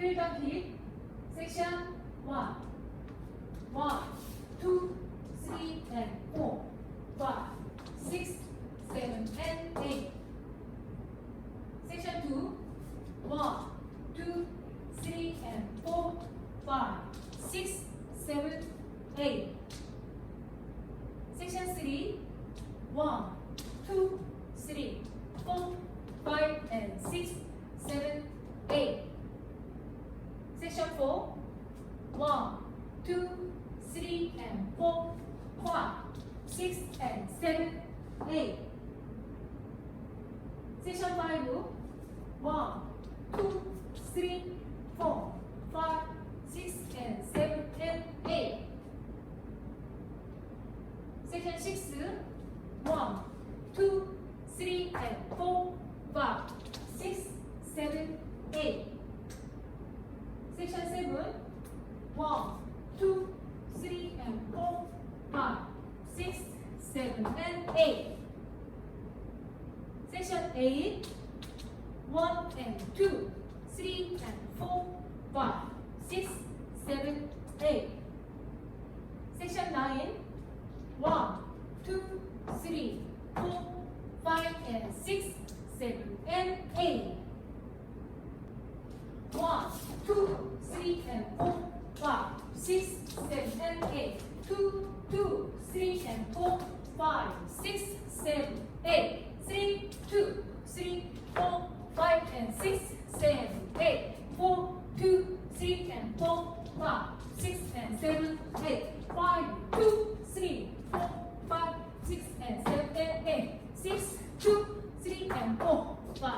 Verdonk hip. Section 1. 1, 2, 3, and 4, 5, 6, 7, and 8. Section 2. 1, 2, 3, and 4, 5, 6, 7, 8. Section 3. 1, 2, 3, 4, 5, and 6, 7, 8. Section 4. 1, 2, 3, and 4, 5, 6, and 7, 8. Section 5. 1, 2, 3, 4, 5, 6, and 7, and 8. Section 6. 1, 2, 3, and 4, 5, 6, 7, 8. Section 7. 1, 2, 3, and 4, 5, 6, 7, and 8. Section 8. 1 and 2, 3 and 4, 5, 6, 7, 8. Section 9. 1, 2, 3, 4, 5, and 6, 7, and 8. 1, 2, 3, and 4, 5, 6, 7, and 8. 2, 2, 3, and 4, 5, 6, 7, 8. 3, 2, 3, 4, 5, and 6, 7, 8. 4, 2, 3, and 4, 5, 6, and 7, 8. 5, 2, 3, 4, 5, 6, and 7, and 8. 6, 2, 3, and 4, 5,